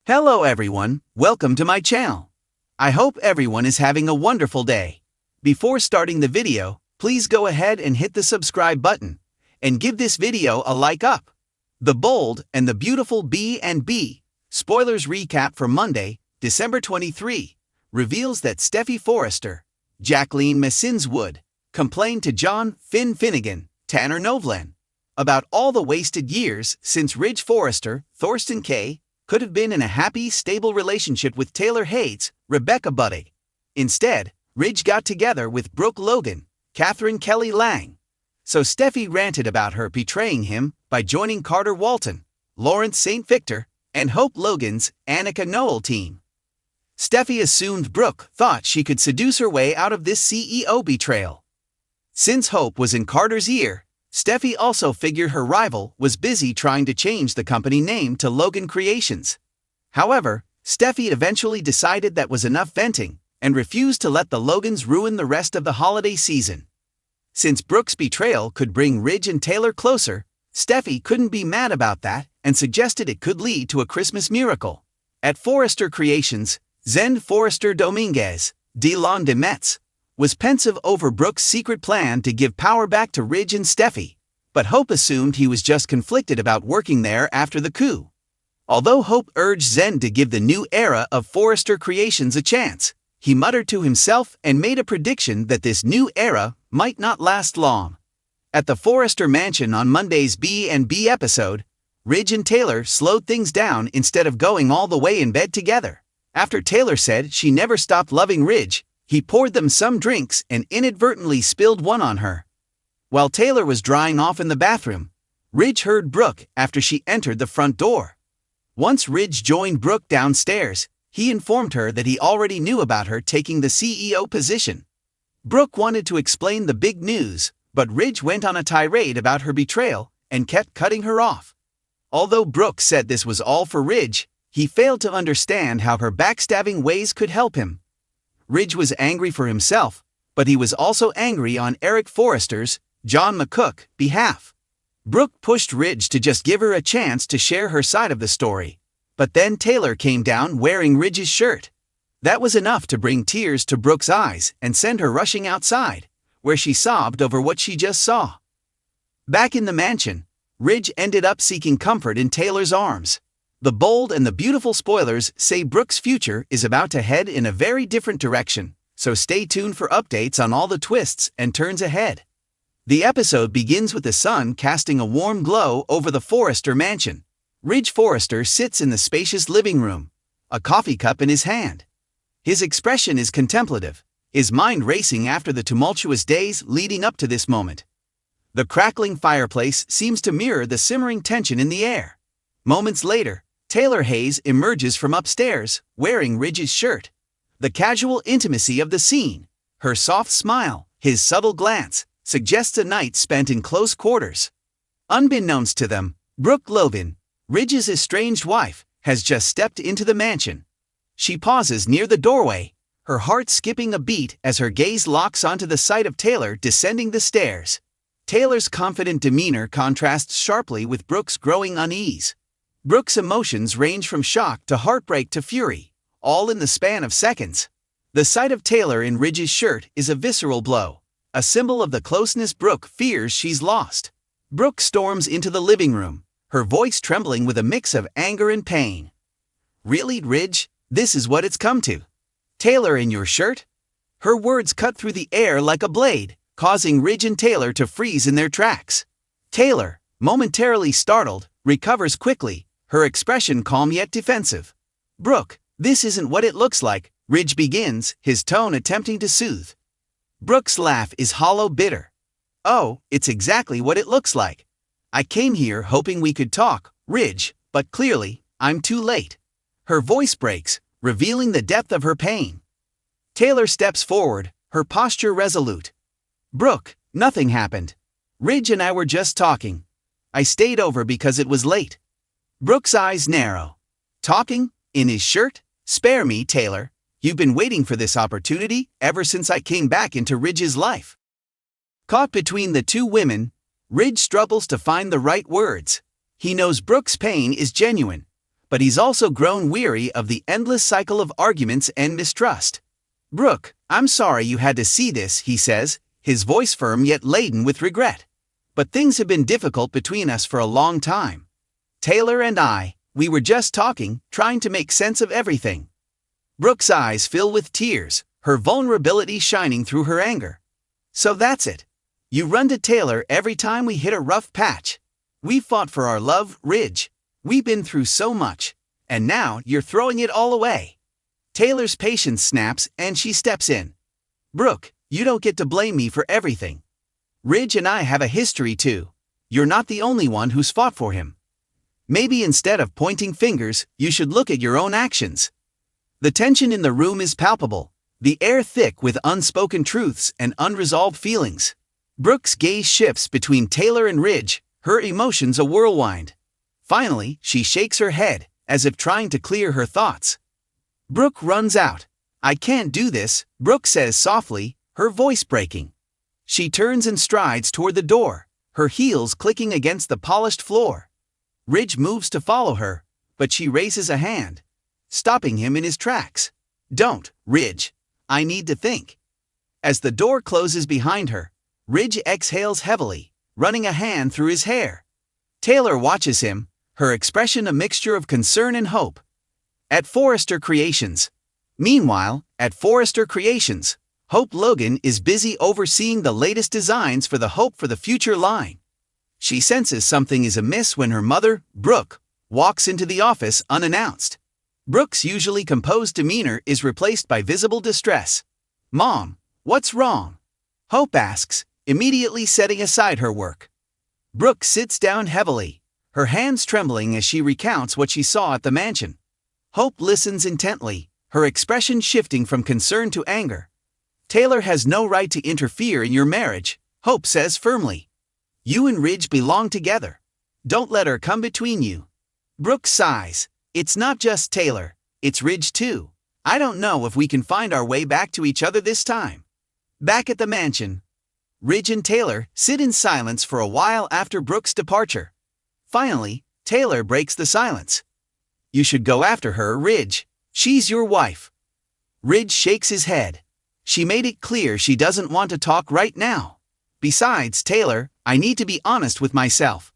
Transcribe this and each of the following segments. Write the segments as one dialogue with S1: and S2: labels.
S1: Hello everyone, welcome to my channel. I hope everyone is having a wonderful day. Before starting the video, please go ahead and hit the subscribe button and give this video a like up. The Bold and the Beautiful B&B spoilers recap for Monday, December 23, reveals that Steffi Forrester, Jacqueline Messinswood, complained to John Finn Finnegan, Tanner Novlan, about all the wasted years since Ridge Forrester, Thorsten Kaye, could have been in a happy, stable relationship with Taylor Hayes, Rebecca Budig. Instead, Ridge got together with Brooke Logan, Catherine Kelly Lang. So Steffi ranted about her betraying him by joining Carter Walton, Lawrence St. Victor, and Hope Logan's Annika Noel team. Steffi assumed Brooke thought she could seduce her way out of this CEO betrayal. Since Hope was in Carter's ear, Steffi also figured her rival was busy trying to change the company name to Logan Creations. However, Steffi eventually decided that was enough venting and refused to let the Logans ruin the rest of the holiday season. Since Brooke's betrayal could bring Ridge and Taylor closer, Steffi couldn't be mad about that and suggested it could lead to a Christmas miracle. At Forrester Creations, Zend Forrester Dominguez, Delon de Metz, was pensive over Brooke's secret plan to give power back to Ridge and Steffi, but Hope assumed he was just conflicted about working there after the coup. Although Hope urged Zend to give the new era of Forrester Creations a chance, he muttered to himself and made a prediction that this new era might not last long. At the Forrester mansion on Monday's B&B episode, Ridge and Taylor slowed things down instead of going all the way in bed together. After Taylor said she never stopped loving Ridge, he poured them some drinks and inadvertently spilled one on her. While Taylor was drying off in the bathroom, Ridge heard Brooke after she entered the front door. Once Ridge joined Brooke downstairs, he informed her that he already knew about her taking the CEO position. Brooke wanted to explain the big news, but Ridge went on a tirade about her betrayal and kept cutting her off. Although Brooke said this was all for Ridge, he failed to understand how her backstabbing ways could help him. Ridge was angry for himself, but he was also angry on Eric Forrester's, John McCook, behalf. Brooke pushed Ridge to just give her a chance to share her side of the story, but then Taylor came down wearing Ridge's shirt. That was enough to bring tears to Brooke's eyes and send her rushing outside, where she sobbed over what she just saw. Back in the mansion, Ridge ended up seeking comfort in Taylor's arms. The Bold and the Beautiful spoilers say Brooke's future is about to head in a very different direction, so stay tuned for updates on all the twists and turns ahead. The episode begins with the sun casting a warm glow over the Forrester mansion. Ridge Forrester sits in the spacious living room, a coffee cup in his hand. His expression is contemplative, his mind racing after the tumultuous days leading up to this moment. The crackling fireplace seems to mirror the simmering tension in the air. Moments later, Taylor Hayes emerges from upstairs, wearing Ridge's shirt. The casual intimacy of the scene, her soft smile, his subtle glance, suggests a night spent in close quarters. Unbeknownst to them, Brooke Logan, Ridge's estranged wife, has just stepped into the mansion. She pauses near the doorway, her heart skipping a beat as her gaze locks onto the sight of Taylor descending the stairs. Taylor's confident demeanor contrasts sharply with Brooke's growing unease. Brooke's emotions range from shock to heartbreak to fury, all in the span of seconds. The sight of Taylor in Ridge's shirt is a visceral blow, a symbol of the closeness Brooke fears she's lost. Brooke storms into the living room, her voice trembling with a mix of anger and pain. "Really, Ridge? This is what it's come to? Taylor in your shirt?" Her words cut through the air like a blade, causing Ridge and Taylor to freeze in their tracks. Taylor, momentarily startled, recovers quickly, her expression calm yet defensive. "Brooke, this isn't what it looks like," Ridge begins, his tone attempting to soothe. Brooke's laugh is hollow bitter. "Oh, it's exactly what it looks like. I came here hoping we could talk, Ridge, but clearly, I'm too late." Her voice breaks, revealing the depth of her pain. Taylor steps forward, her posture resolute. "Brooke, nothing happened. Ridge and I were just talking. I stayed over because it was late." Brooke's eyes narrow. "Talking? In his shirt? Spare me, Taylor. You've been waiting for this opportunity ever since I came back into Ridge's life." Caught between the two women, Ridge struggles to find the right words. He knows Brooke's pain is genuine, but he's also grown weary of the endless cycle of arguments and mistrust. "Brooke, I'm sorry you had to see this," he says, his voice firm yet laden with regret. "But things have been difficult between us for a long time. Taylor and we were just talking, trying to make sense of everything." Brooke's eyes fill with tears, her vulnerability shining through her anger. "So that's it. You run to Taylor every time we hit a rough patch. We fought for our love, Ridge. We've been through so much, and now you're throwing it all away." Taylor's patience snaps and she steps in. "Brooke, you don't get to blame me for everything. Ridge and I have a history too. You're not the only one who's fought for him. Maybe instead of pointing fingers, you should look at your own actions." The tension in the room is palpable, the air thick with unspoken truths and unresolved feelings. Brooke's gaze shifts between Taylor and Ridge, her emotions a whirlwind. Finally, she shakes her head, as if trying to clear her thoughts. Brooke runs out. "I can't do this," Brooke says softly, her voice breaking. She turns and strides toward the door, her heels clicking against the polished floor. Ridge moves to follow her, but she raises a hand, stopping him in his tracks. "Don't, Ridge. I need to think." As the door closes behind her, Ridge exhales heavily, running a hand through his hair. Taylor watches him, her expression a mixture of concern and hope. Meanwhile, at Forrester Creations, Hope Logan is busy overseeing the latest designs for the Hope for the Future line. She senses something is amiss when her mother, Brooke, walks into the office unannounced. Brooke's usually composed demeanor is replaced by visible distress. "Mom, what's wrong?" Hope asks, immediately setting aside her work. Brooke sits down heavily, her hands trembling as she recounts what she saw at the mansion. Hope listens intently, her expression shifting from concern to anger. "Taylor has no right to interfere in your marriage," Hope says firmly. "You and Ridge belong together. Don't let her come between you." Brooke sighs. "It's not just Taylor, it's Ridge too. I don't know if we can find our way back to each other this time." Back at the mansion, Ridge and Taylor sit in silence for a while after Brooke's departure. Finally, Taylor breaks the silence. "You should go after her, Ridge. She's your wife." Ridge shakes his head. "She made it clear she doesn't want to talk right now. Besides, Taylor, I need to be honest with myself.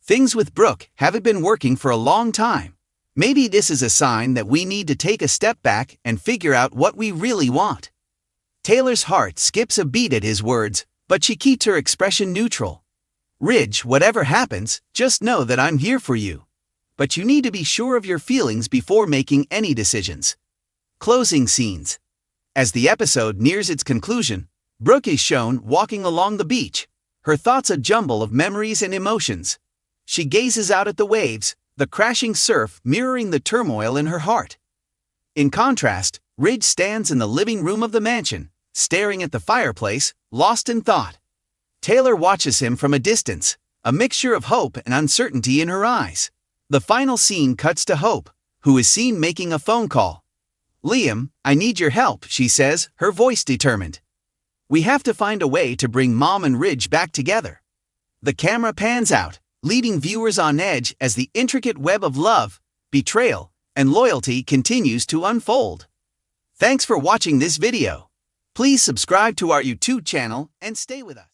S1: Things with Brooke haven't been working for a long time. Maybe this is a sign that we need to take a step back and figure out what we really want." Taylor's heart skips a beat at his words, but she keeps her expression neutral. "Ridge, whatever happens, just know that I'm here for you. But you need to be sure of your feelings before making any decisions." Closing scenes. As the episode nears its conclusion, Brooke is shown walking along the beach, her thoughts a jumble of memories and emotions. She gazes out at the waves, the crashing surf mirroring the turmoil in her heart. In contrast, Ridge stands in the living room of the mansion, staring at the fireplace, lost in thought. Taylor watches him from a distance, a mixture of hope and uncertainty in her eyes. The final scene cuts to Hope, who is seen making a phone call. "Liam, I need your help," she says, her voice determined. "We have to find a way to bring Mom and Ridge back together." The camera pans out, leaving viewers on edge as the intricate web of love, betrayal, and loyalty continues to unfold. Thanks for watching this video. Please subscribe to our YouTube channel and stay with us.